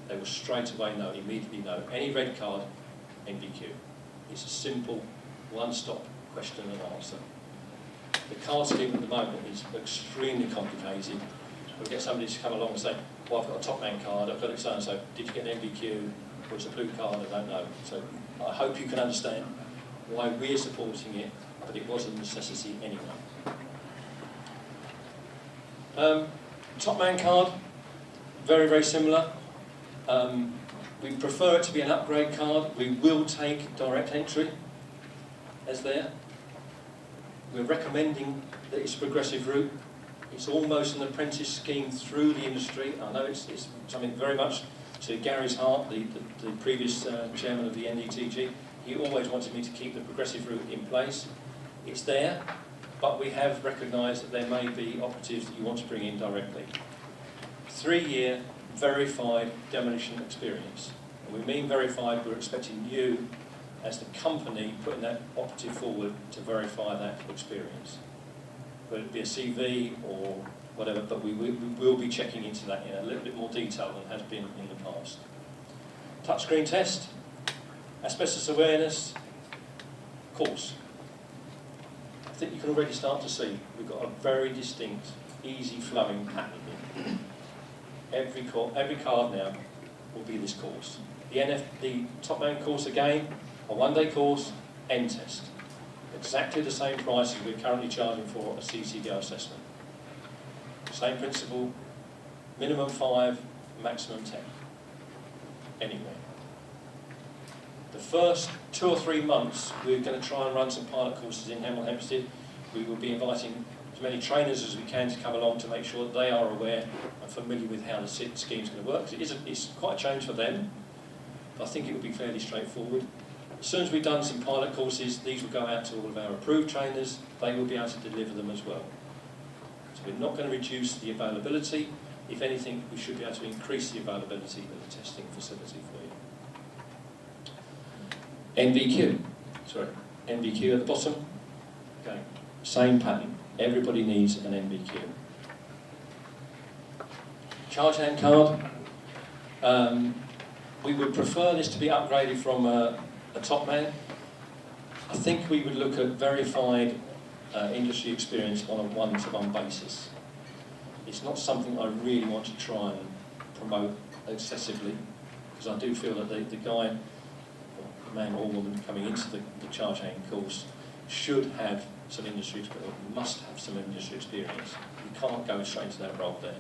they will straight away know, immediately know. Any red card, NVQ. It's a simple, one-stop question and answer. The card scheme at the moment is extremely complicated. We'll get somebody to come along and say, well, I've got a top man card, I've got it so-and-so, did you get an NVQ, or it's a blue card, I don't know. So I hope you can understand why we're supporting it, but it was a necessity anyway. Top man card, very, very similar. We prefer it to be an upgrade card. We will take direct entry as there. We're recommending that it's a progressive route. It's almost an apprentice scheme through the industry. I know it's something very much to Gary's heart, the previous chairman of the NDTG. He always wanted me to keep the progressive route in place. It's there, but we have recognised that there may be operatives that you want to bring in directly. 3-year verified demolition experience. And we mean verified, we're expecting you as the company putting that operative forward to verify that experience. Whether it be a CV or whatever, but we will be checking into that in a little bit more detail than has been in the past. Touchscreen test, asbestos awareness course. I think you can already start to see we've got a very distinct, easy flowing pattern here. Every card now will be this course. The top man course again, a 1-day course, end test. Exactly the same price as we're currently charging for a CCDO assessment. Same principle, minimum 5, maximum 10. Anyway. The first 2 or 3 months, we're going to try and run some pilot courses in Hemel Hempstead. We will be inviting as many trainers as we can to come along to make sure that they are aware and familiar with how the scheme's going to work. It's quite a change for them, but I think it will be fairly straightforward. As soon as we've done some pilot courses, these will go out to all of our approved trainers. They will be able to deliver them as well. So we're not going to reduce the availability. If anything, we should be able to increase the availability of the testing facility for you. NVQ at the bottom. Okay. Same pattern. Everybody needs an NVQ. Charge hand card. We would prefer this to be upgraded from a top man. I think we would look at verified industry experience on a one-to-one basis. It's not something I really want to try and promote excessively, because I do feel that the guy, the man or woman coming into the charge hand course should have some industry experience, must have some industry experience. You can't go straight into that role there.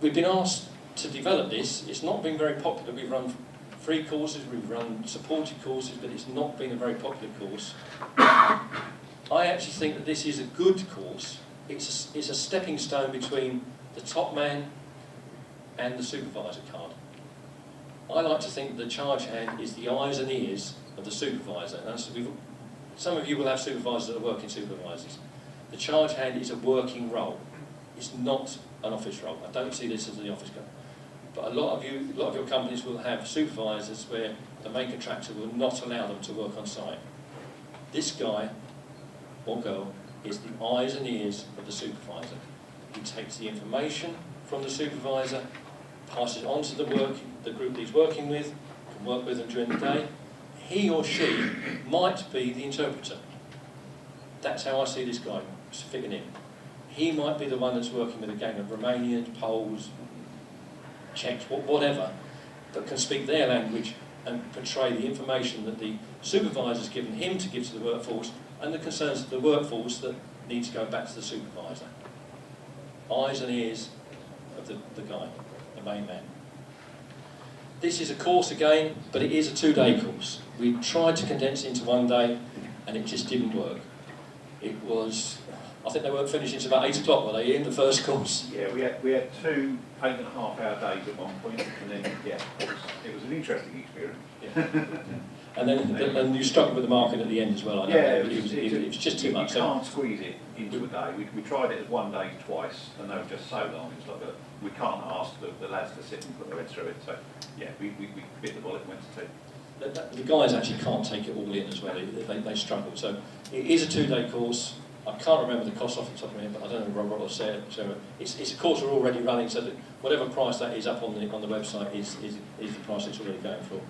We've been asked to develop this. It's not been very popular. We've run free courses, we've run supported courses, but it's not been a very popular course. I actually think that this is a good course. It's a stepping stone between the top man and the supervisor card. I like to think that the charge hand is the eyes and ears of the supervisor. And so some of you will have supervisors that are working supervisors. The charge hand is a working role. It's not an office role. I don't see this as the office role. But a lot of your companies will have supervisors where the main contractor will not allow them to work on site. This guy or girl is the eyes and ears of the supervisor. He takes the information from the supervisor, passes it on to the group that he's working with, can work with them during the day. He or she might be the interpreter. That's how I see this guy fitting in. He might be the one that's working with a gang of Romanians, Poles, Czechs, whatever, that can speak their language and portray the information that the supervisor's given him to give to the workforce and the concerns of the workforce that need to go back to the supervisor. Eyes and ears of the guy, the main man. This is a course again, but it is a 2-day course. We tried to condense it into 1 day and it just didn't work. It was, I think they weren't finished until about 8 o'clock, were they, in the first course? Yeah, we had 2 8.5-hour days at one point, and then, yeah, it was an interesting experience. Yeah. And you struggled with the market at the end as well, I know. Yeah, it was just too much. You can't squeeze it into a day. We tried it as 1 day twice, and they were just so long. It's like we can't ask the lads to sit and put their head through it. So, yeah, we bit the bullet and went to 2. The guys actually can't take it all in as well. They struggle. So it is a 2-day course. I can't remember the cost off the top of my head, but I don't know Robert or Sarah. It's a course we're already running, so that whatever price that is up on the website is the price it's already going for.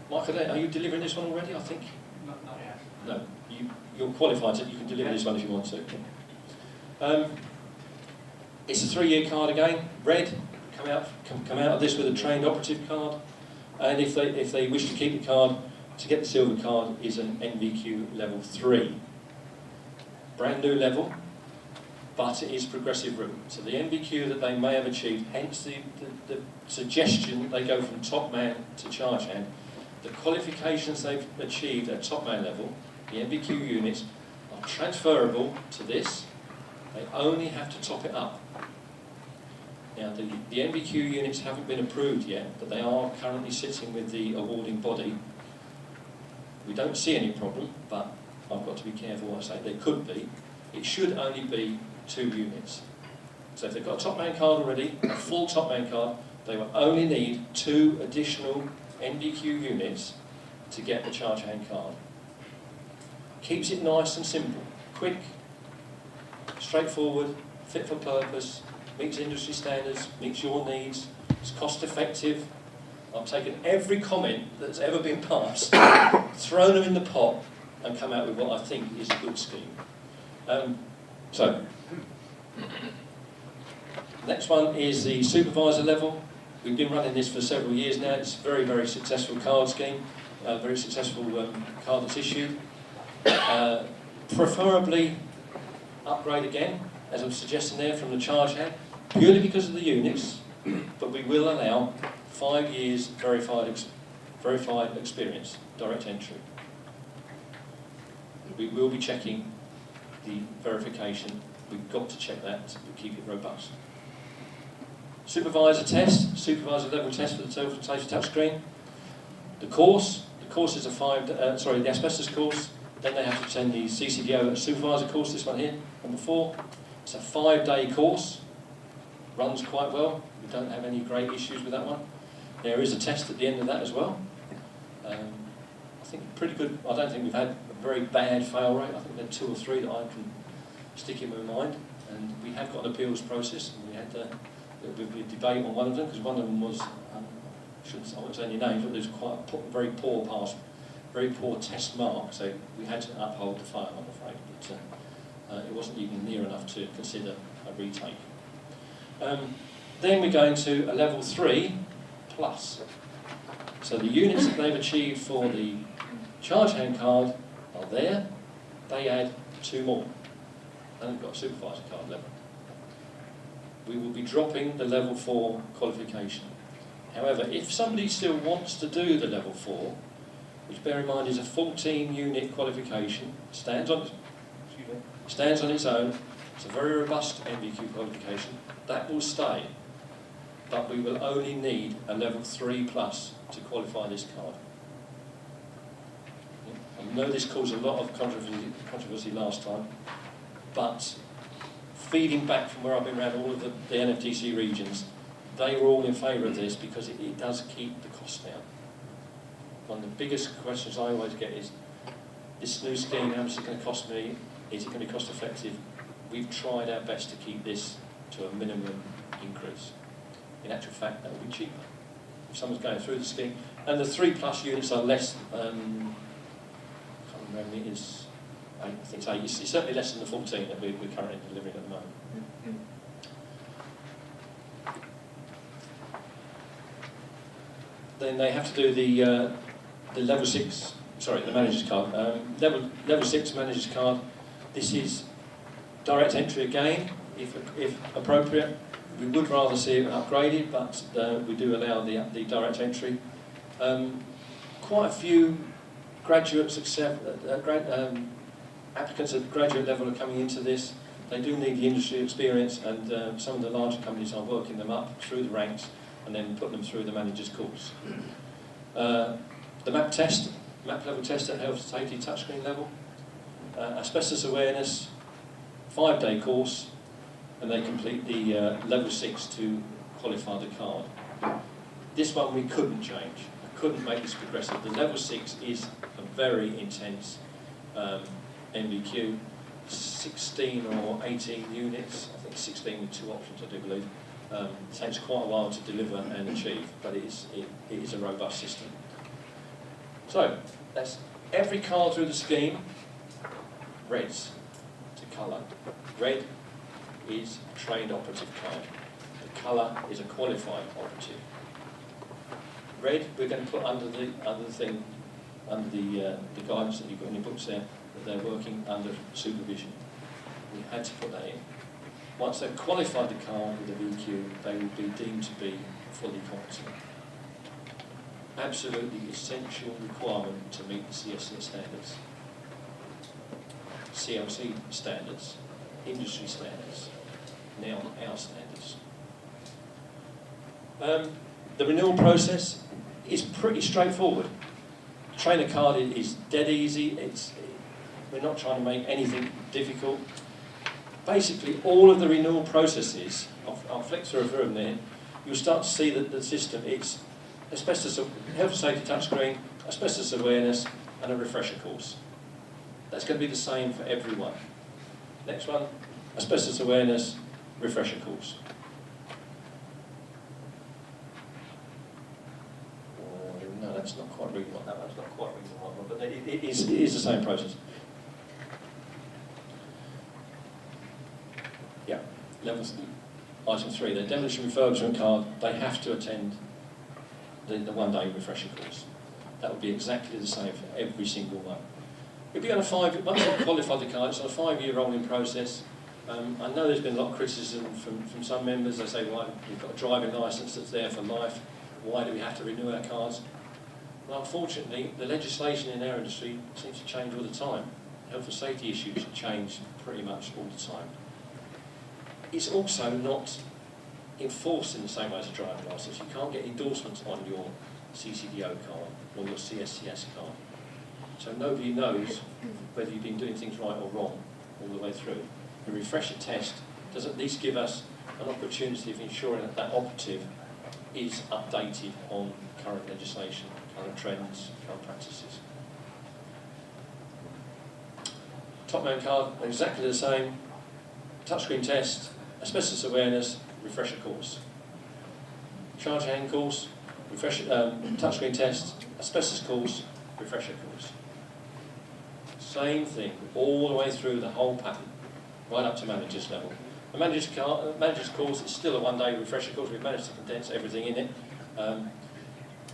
Michael, are you delivering this one already? I think. Not yet. No, you're qualified, so you can deliver this one if you want to. It's a 3-year card again. Red, come out of this with a trained operative card, and if they wish to keep the card, to get the silver card is an NVQ level 3. Brand new level, but it is progressive route. So the NVQ that they may have achieved, hence the suggestion they go from top man to charge hand. The qualifications they've achieved at top man level, the NVQ units, are transferable to this. They only have to top it up. Now the NVQ units haven't been approved yet, but they are currently sitting with the awarding body. We don't see any problem, but I've got to be careful what I say. There could be. It should only be 2 units. So if they've got a top man card already, a full top man card, they will only need 2 additional NVQ units to get the charge hand card. Keeps it nice and simple, quick, straightforward, fit for purpose, meets industry standards, meets your needs, it's cost effective. I've taken every comment that's ever been passed, thrown them in the pot, and come out with what I think is a good scheme. So, next one is the supervisor level. We've been running this for several years now. It's a very, very successful card scheme, very successful card that's issued. Preferably upgrade again, as I'm suggesting there, from the charge hand, purely because of the units, but we will allow 5 years verified experience, direct entry. We will be checking the verification. We've got to check that to keep it robust. Supervisor test, supervisor level test for the telephone safety touchscreen. The course is a the asbestos course. Then they have to attend the CCDO supervisor course, this one here, number 4. It's a 5-day course, runs quite well. We don't have any great issues with that one. There is a test at the end of that as well. I think pretty good. I don't think we've had a very bad fail rate. I think there are 2 or 3 that I can stick in my mind. And we have got an appeals process, and we had a debate on one of them, because one of them was, I won't say any names, but there was quite a very poor test mark, so we had to uphold the fail, I'm afraid, but it wasn't even near enough to consider a retake. Then we go into a level 3 plus. So the units that they've achieved for the charge hand card are there. They add 2 more, and they've got a supervisor card level. We will be dropping the level 4 qualification. However, if somebody still wants to do the level 4, which bear in mind is a 14-unit qualification, stands on its own, it's a very robust NVQ qualification, that will stay, but we will only need a level 3 plus to qualify this card. I know this caused a lot of controversy last time, but feeding back from where I've been around all of the NFDC regions, they were all in favour of this because it does keep the cost down. One of the biggest questions I always get is, this new scheme, how much is it going to cost me? Is it going to be cost effective? We've tried our best to keep this to a minimum increase. In actual fact, that will be cheaper if someone's going through the scheme. And the 3 plus units are less, I can't remember, I think it's 8. It's certainly less than the 14 that we're currently delivering at the moment. Then they have to do the level 6, sorry, the manager's card. Level 6 manager's card. This is direct entry again, if appropriate. We would rather see it upgraded, but we do allow the direct entry. Quite a few graduates applicants at graduate level are coming into this. They do need the industry experience, and some of the larger companies are working them up through the ranks and then putting them through the manager's course. The MAP level test at health and safety touchscreen level, asbestos awareness, 5-day course, and they complete the level 6 to qualify the card. This one we couldn't change. I couldn't make this progressive. The level 6 is a very intense NVQ. 16 or 18 units, I think 16 with 2 options, I do believe. Takes quite a while to deliver and achieve, but it is a robust system. So, that's every card through the scheme, reds to colour. Red is a trained operative card. The colour is a qualified operative. Red, we're going to put under the guidance that you've got in your books there, that they're working under supervision. We had to put that in. Once they've qualified the card with a VQ, they will be deemed to be fully competent. Absolutely essential requirement to meet the CSCS standards, CLC standards, industry standards, now our standards. The renewal process is pretty straightforward. Trainer card is dead easy. We're not trying to make anything difficult. Basically, all of the renewal processes, I'll flick through them there, you'll start to see that the system, it's asbestos, health and safety touchscreen, asbestos awareness, and a refresher course. That's going to be the same for everyone. Next one, asbestos awareness, refresher course. No, that's not quite reading what that one's not quite reading the right one, but it is the same process. Yeah, item 3, the demolition refurbishment card, they have to attend the one-day refresher course. That would be exactly the same for every single one. It'll be on a once you've qualified the card, it's on a 5-year rolling process. I know there's been a lot of criticism from some members. They say, well, we've got a driving licence that's there for life. Why do we have to renew our cards? Well, unfortunately, the legislation in our industry seems to change all the time. Health and safety issues change pretty much all the time. It's also not enforced in the same way as a driving licence. You can't get endorsements on your CCDO card or your CSCS card. So nobody knows whether you've been doing things right or wrong all the way through. The refresher test does at least give us an opportunity of ensuring that that operative is updated on current legislation, current trends, current practices. Top man card, exactly the same. Touchscreen test, asbestos awareness, refresher course. Charge hand course, refresher, touchscreen test, asbestos course, refresher course. Same thing, all the way through the whole pattern, right up to manager's level. The manager's course is still a one-day refresher course. We've managed to condense everything in it.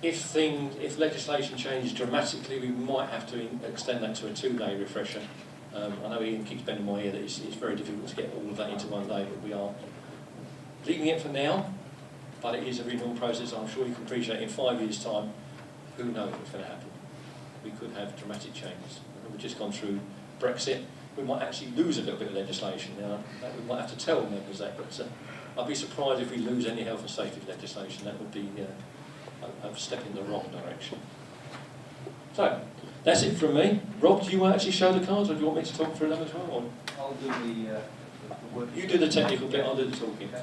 If legislation changes dramatically, we might have to extend that to a 2-day refresher. I know Ian keeps bending my ear that it's very difficult to get all of that into one day, but we are leaving it for now. But it is a renewal process. I'm sure you can appreciate in 5 years' time, who knows what's going to happen. We could have dramatic changes. We've just gone through Brexit. We might actually lose a little bit of legislation now. We might have to tell members that, but I'd be surprised if we lose any health and safety legislation. That would be a step in the wrong direction. So, that's it from me. Rob, do you want to actually show the cards, or do you want me to talk through them as well? Or? I'll do the work. You do the technical bit, I'll do the talking. Okay.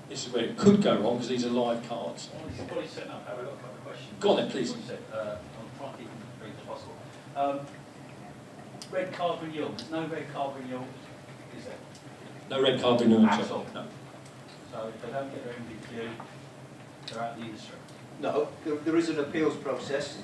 This is where it could go wrong, because these are live cards. Well, it's probably set up. I've got a couple of questions. Go on then, please. I'm trying to keep them as brief as possible. Red card renewal. There's no red card renewal, is there? No red card renewal. At all? No. So if they don't get their MVQ, they're out of the industry. No, there is an appeals process.